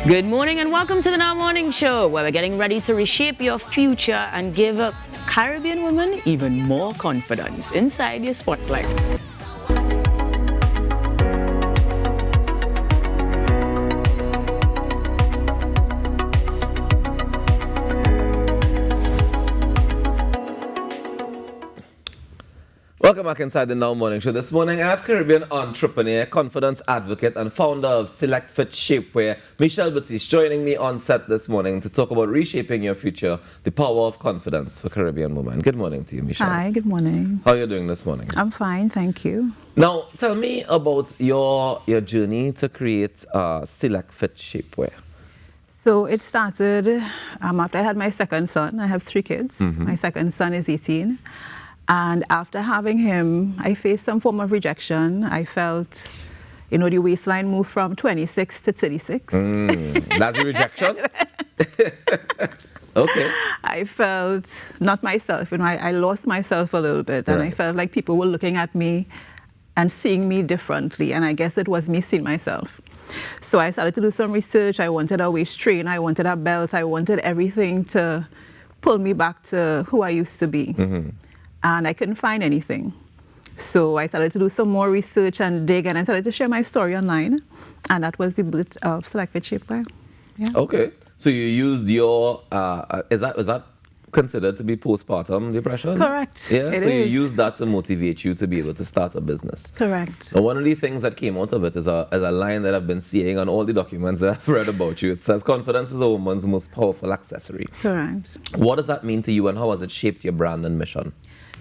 Good morning and welcome to the Now Morning Show, where we're getting ready to reshape your future and give a Caribbean woman even more confidence inside your spotlight. Welcome back inside the Now Morning Show. This morning I have Caribbean entrepreneur, confidence advocate and founder of Select Fit Shapewear, Michelle Baptiste, joining me on set this morning to talk about reshaping your future, the power of confidence for Caribbean women. Good morning to you, Michelle. Hi, good morning. How are you doing this morning? I'm fine, thank you. Now, tell me about your journey to create Select Fit Shapewear. So it started after I had my second son. I have 3 kids. My second son is 18. And after having him, I faced some form of rejection. I felt, the waistline moved from 26 to 36. That's a rejection? Okay. I felt not myself. I lost myself a little bit. And I felt like people were looking at me and seeing me differently. And I guess it was me seeing myself. So I started to do some research. I wanted a waist train. I wanted a belt. I wanted everything to pull me back to who I used to be. And I couldn't find anything. So I started to do some more research and dig, and I started to share my story online. And that was the birth of Select Fit Shapewear. Yeah. Okay. So you used your, is that considered to be postpartum depression? Correct. Yeah, it so you is. used that to motivate you to be able to start a business. Correct. And one of the things that came out of it is a line that I've been seeing on all the documents that I've read about you. It says, confidence is a woman's most powerful accessory. Correct. What does that mean to you, and how has it shaped your brand and mission?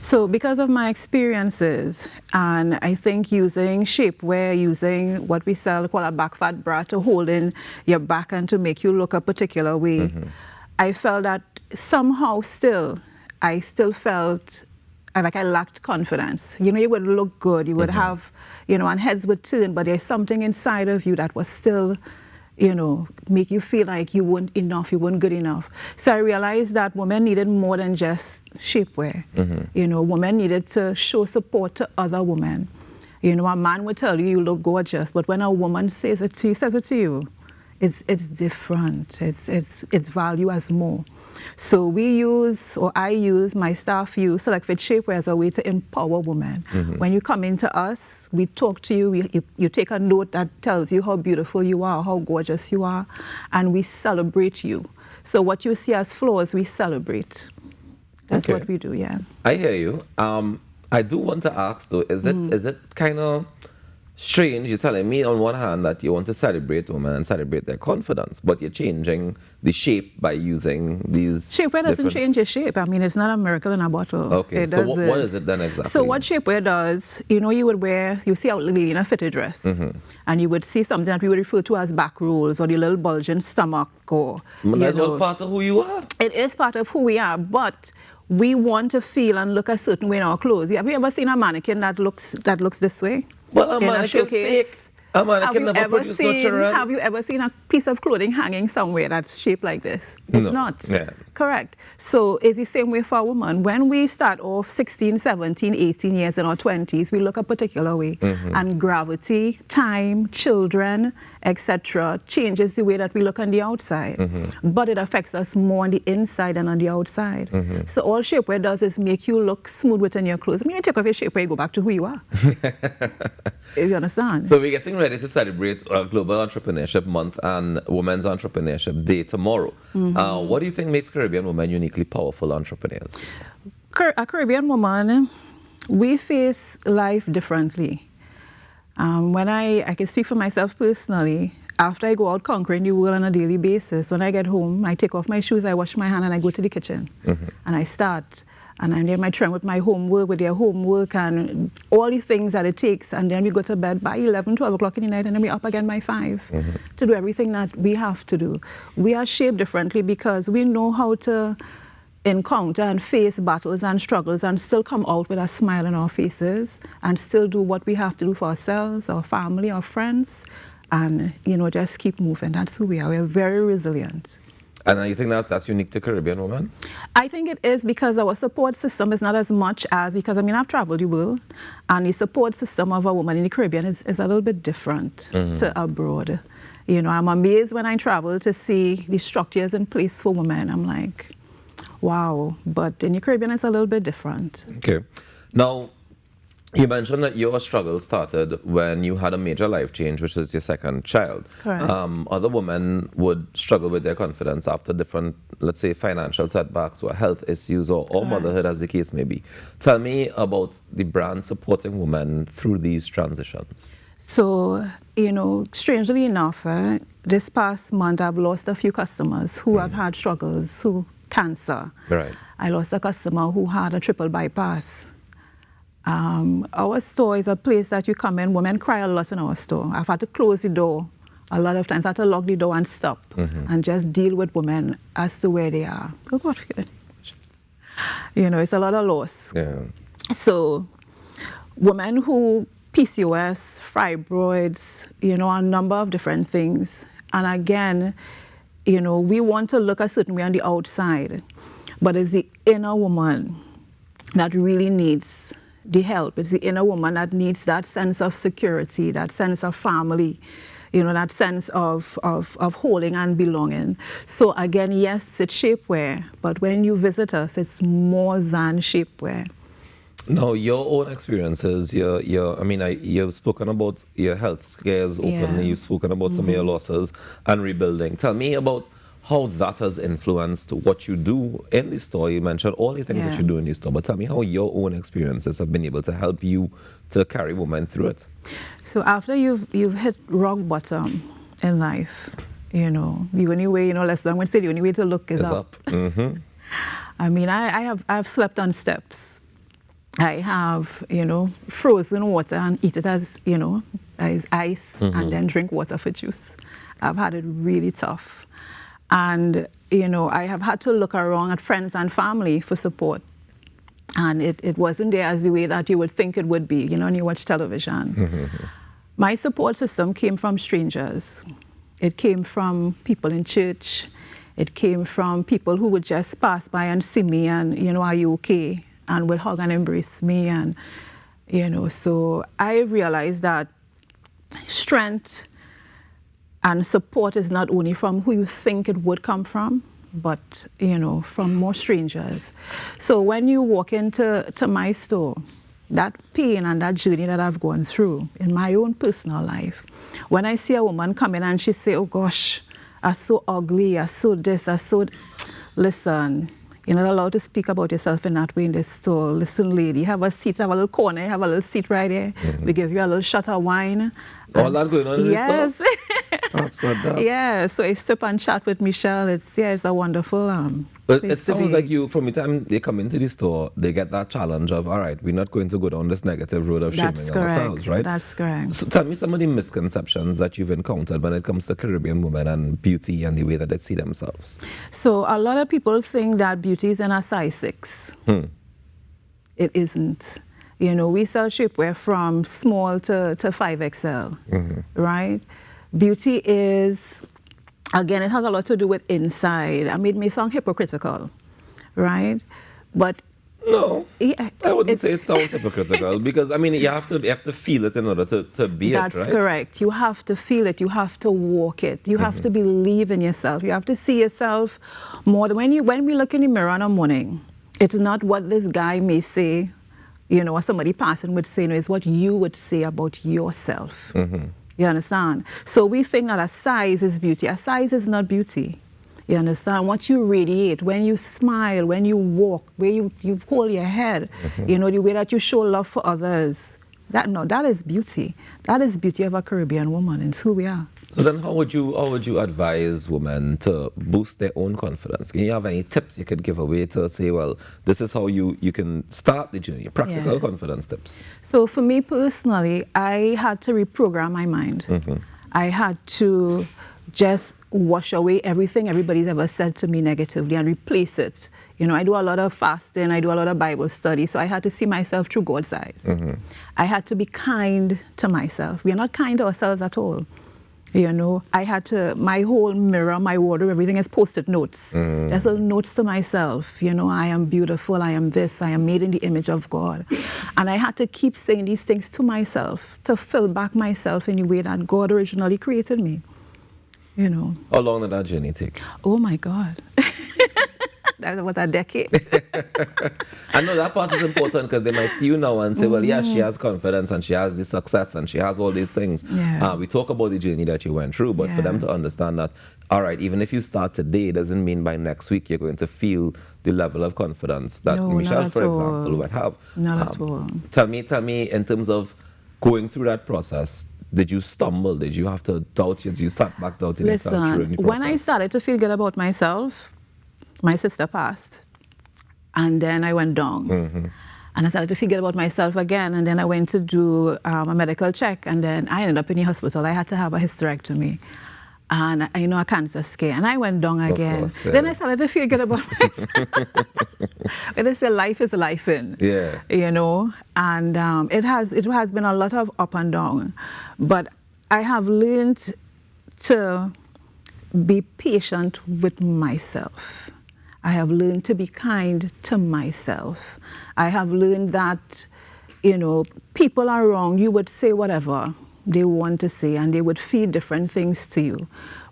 So because of my experiences, and I think using shapewear, using what we call a back fat bra to hold in your back and to make you look a particular way, I felt that somehow I still felt like I lacked confidence. You would look good, you would have, and heads would turn, but there's something inside of you that was still, make you feel like you weren't enough, you weren't good enough. So I realized that women needed more than just shapewear. Women needed to show support to other women. A man would tell you, you look gorgeous, but when a woman says it to you, it's different. It's value as more. So my staff use Select Fit Shapewear as a way to empower women. When you come into us, we talk to you, you take a note that tells you how beautiful you are, how gorgeous you are, and we celebrate you. So what you see as flaws, we celebrate. That's what we do, yeah. I hear you. I do want to ask though, is it kind of strange? You're telling me on one hand that you want to celebrate women and celebrate their confidence, but you're changing the shape by using these. Shapewear doesn't change your shape. It's not a miracle in a bottle. Okay, so what is it then exactly? So what shapewear does, you see a lady in a fitted dress, and you would see something that we would refer to as back rolls or the little bulging stomach, or that's all part of who you are. It is part of who we are, but we want to feel and look a certain way in our clothes. Have you ever seen a mannequin that looks this way? Well, a mannequin fake. A mannequin never produced no children. Have you ever seen a piece of clothing hanging somewhere that's shaped like this? It's not. Yeah. Correct. So it's the same way for a woman. When we start off 16, 17, 18 years in our 20s, we look a particular way. And gravity, time, children, etc. changes the way that we look on the outside. But it affects us more on the inside than on the outside. So all shapewear does is make you look smooth within your clothes. You take off your shapewear, you go back to who you are. You understand? So we're getting ready to celebrate Global Entrepreneurship Month and Women's Entrepreneurship Day tomorrow. What do you think makes Caribbean women uniquely powerful entrepreneurs? A Caribbean woman, we face life differently. When I can speak for myself personally, after I go out conquering the world on a daily basis, when I get home, I take off my shoes, I wash my hand, and I go to the kitchen. And I start. And I'm there my children with my homework, with their homework, and all the things that it takes. And then we go to bed by 11, 12 o'clock in the night, and then we're up again by 5 to do everything that we have to do. We are shaped differently because we know how to encounter and face battles and struggles and still come out with a smile on our faces and still do what we have to do for ourselves, our family, our friends, and just keep moving. That's who we are. We're very resilient. And you think that's unique to Caribbean women? I think it is because our support system is not as much as, because I've traveled the world, and the support system of a woman in the Caribbean is a little bit different to abroad. You know, I'm amazed when I travel to see the structures in place for women. I'm like, wow. But in the Caribbean, it's a little bit different. Okay. Now, you mentioned that your struggle started when you had a major life change, which is your second child. Correct. Other women would struggle with their confidence after different, let's say, financial setbacks or health issues or motherhood, as the case may be. Tell me about the brand supporting women through these transitions. So, you know, strangely enough, this past month I've lost a few customers who have had struggles, who cancer. Right. I lost a customer who had a triple bypass. Our store is a place that you come in, women cry a lot in our store. I've had to close the door. A lot of times I had to lock the door and stop and just deal with women as to where they are. Oh God, you know, it's a lot of loss. Yeah. So women who PCOS, fibroids, you know, a number of different things. And again, you know, we want to look a certain way on the outside, but it's the inner woman that really needs the help. It's the inner woman that needs that sense of security, that sense of family, you know, that sense of holding and belonging. So again, yes, it's shapewear, but when you visit us, it's more than shapewear. Now, your own experiences, you've spoken about your health scares openly, you've spoken about some of your losses and rebuilding. Tell me about how that has influenced what you do in the store. You mentioned all the things that you do in the store, but tell me how your own experiences have been able to help you to carry women through it. So after you've hit rock bottom in life, you know, the only way, you know, Les Long would say the only way to look is up. I mean, I've slept on steps. I have, you know, frozen water and eat it as, you know, as ice and then drink water for juice. I've had it really tough. And, you know, I have had to look around at friends and family for support. And it wasn't there as the way that you would think it would be, you know, when you watch television. My support system came from strangers. It came from people in church. It came from people who would just pass by and see me and, you know, are you okay? And would hug and embrace me. And, you know, so I realized that strength and support is not only from who you think it would come from, but, you know, from more strangers. So when you walk into my store, that pain and that journey that I've gone through in my own personal life, when I see a woman come in and she say, oh gosh, I'm so ugly, I'm so this, I'm so... Listen, you're not allowed to speak about yourself in that way in this store. Listen, lady, have a seat, have a little corner, have a little seat right there. We give you a little shot of wine. All that going on in this store? Yes. Yeah, so I sip and chat with Michelle. It's a wonderful But it sounds like you, from the time they come into the store, they get that challenge of, all right, we're not going to go down this negative road of shaming ourselves, right? That's correct. So tell me some of the misconceptions that you've encountered when it comes to Caribbean women and beauty and the way that they see themselves. So a lot of people think that beauty is in a size 6. It isn't. You know, we sell shapewear from small to 5XL, right? Beauty is, again, it has a lot to do with inside. I mean, it may sound hypocritical, right? But no, I wouldn't say it sounds hypocritical because, I mean, you have to feel it in order to be it, right? That's correct. You have to feel it. You have to walk it. You have to believe in yourself. You have to see yourself more. When we look in the mirror in the morning, it's not what this guy may say, you know, or somebody passing would say, no, it's what you would say about yourself. You understand? So we think that a size is beauty. A size is not beauty. You understand? What you radiate, when you smile, when you walk, where you hold your head, you know, the way that you show love for others, that is beauty. That is beauty of a Caribbean woman. It's who we are. So then how would you advise women to boost their own confidence? Can you have any tips you could give away to say, well, this is how you can start the journey, practical confidence tips? So for me personally, I had to reprogram my mind. I had to just wash away everything everybody's ever said to me negatively and replace it. You know, I do a lot of fasting, I do a lot of Bible study, so I had to see myself through God's eyes. I had to be kind to myself. We are not kind to ourselves at all. You know, I had to, my whole mirror, my wardrobe, everything is post-it notes. There's little notes to myself. You know, I am beautiful, I am this, I am made in the image of God. And I had to keep saying these things to myself to fill back myself in the way that God originally created me. you know. How long did that journey take? Oh my God. That was a decade. I know that part is important because they might see you now and say, well, yeah, she has confidence and she has this success and she has all these things. Yeah. We talk about the journey that you went through, but for them to understand that, all right, even if you start today, doesn't mean by next week you're going to feel the level of confidence that Michelle, for example, would have. Not at all. Tell me, in terms of going through that process, did you stumble? Did you have to doubt? Did you start back doubting yourself during the process? When I started to feel good about myself, my sister passed, and then I went down. And I started to feel good about myself again, and then I went to do a medical check, and then I ended up in the hospital. I had to have a hysterectomy, and a cancer scare, and I went down again. Course, yeah. Then I started to feel good about myself. When I say life is life in, you know, and it has been a lot of up and down, but I have learned to be patient with myself. I have learned to be kind to myself. I have learned that, you know, people around you would say whatever they want to say and they would feed different things to you.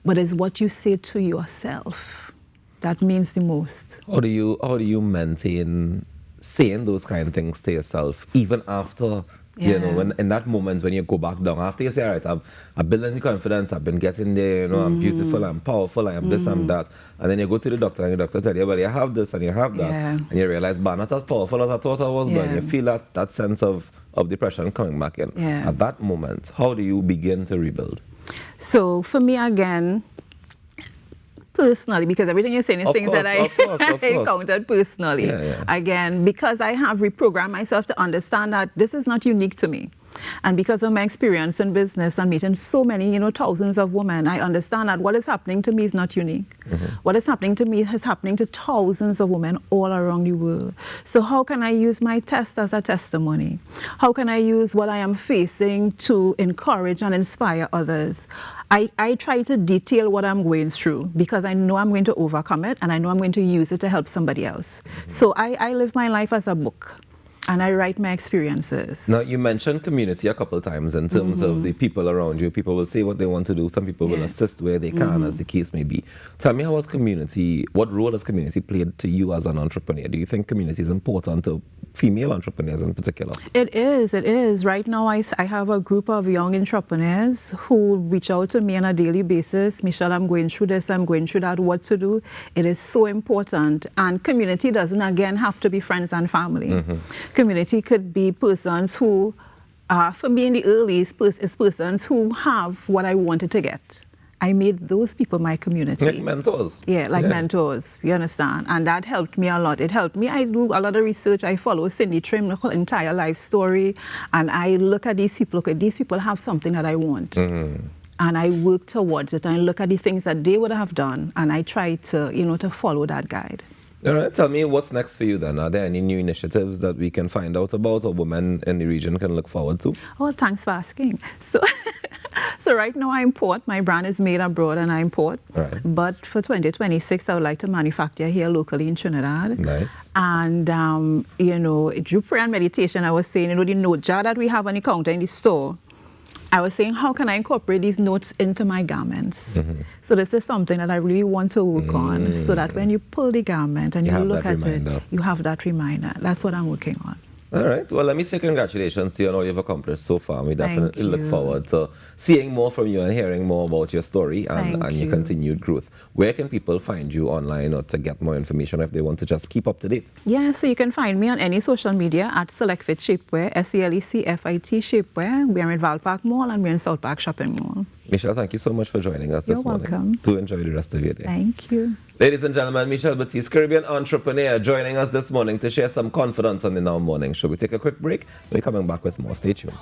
But it's what you say to yourself that means the most. How do you maintain saying those kind of things to yourself even after, you know, in that moment when you go back down, after you say, all right, I'm building the confidence, I've been getting there, you know, I'm beautiful, I'm powerful, I am this, I'm that. And then you go to the doctor and the doctor tells you, well, you have this and you have that. And you realize, but not as powerful as I thought I was, but you feel that sense of depression coming back in. At that moment, how do you begin to rebuild? So for me, again, personally, because everything you're saying is things that I encountered personally. Again, because I have reprogrammed myself to understand that this is not unique to me. And because of my experience in business and meeting so many, you know, thousands of women, I understand that what is happening to me is not unique. What is happening to me is happening to thousands of women all around the world. So how can I use my test as a testimony? How can I use what I am facing to encourage and inspire others? I try to detail what I'm going through because I know I'm going to overcome it and I know I'm going to use it to help somebody else. So I live my life as a book. And I write my experiences. Now, you mentioned community a couple of times in terms of the people around you. People will say what they want to do. Some people will assist where they can, as the case may be. Tell me, what role has community played to you as an entrepreneur? Do you think community is important to female entrepreneurs in particular? It is. Right now, I have a group of young entrepreneurs who reach out to me on a daily basis. Michelle, I'm going through this, I'm going through that, what to do. It is so important. And community doesn't, again, have to be friends and family. Community could be persons who, for me in the early is persons who have what I wanted to get. I made those people my community. Like mentors. Like mentors, you understand? And that helped me a lot. It helped me. I do a lot of research. I follow Cindy Trim, her entire life story. And I look at these people. Okay, these people have something that I want. And I work towards it. And I look at the things that they would have done. And I try to, you know, to follow that guide. All right, tell me what's next for you then. Are there any new initiatives that we can find out about or women in the region can look forward to? Oh, thanks for asking. So right now I import. My brand is made abroad and I import. Right. But for 2026, I would like to manufacture here locally in Trinidad. Nice. And, you know, through prayer and meditation, I was saying, you know, the note jar that we have on the counter in the store, I was saying, how can I incorporate these notes into my garments? So this is something that I really want to work on so that when you pull the garment and you look at it, you have that reminder. That's what I'm working on. All right. Well, let me say congratulations to you on all you've accomplished so far. We definitely look forward to seeing more from you and hearing more about your story and your continued growth. Where can people find you online or to get more information if they want to just keep up to date? Yeah, so you can find me on any social media at SelectFit Shapewear, SelectFit Shapewear. We're in Val Park Mall and we're in South Park Shopping Mall. Michelle, thank you so much for joining us this morning. You're welcome. Do enjoy the rest of your day. Thank you. Ladies and gentlemen, Michelle Baptiste, Caribbean entrepreneur, joining us this morning to share some confidence on the Now Morning Show. We take a quick break. We're coming back with more. Stay tuned.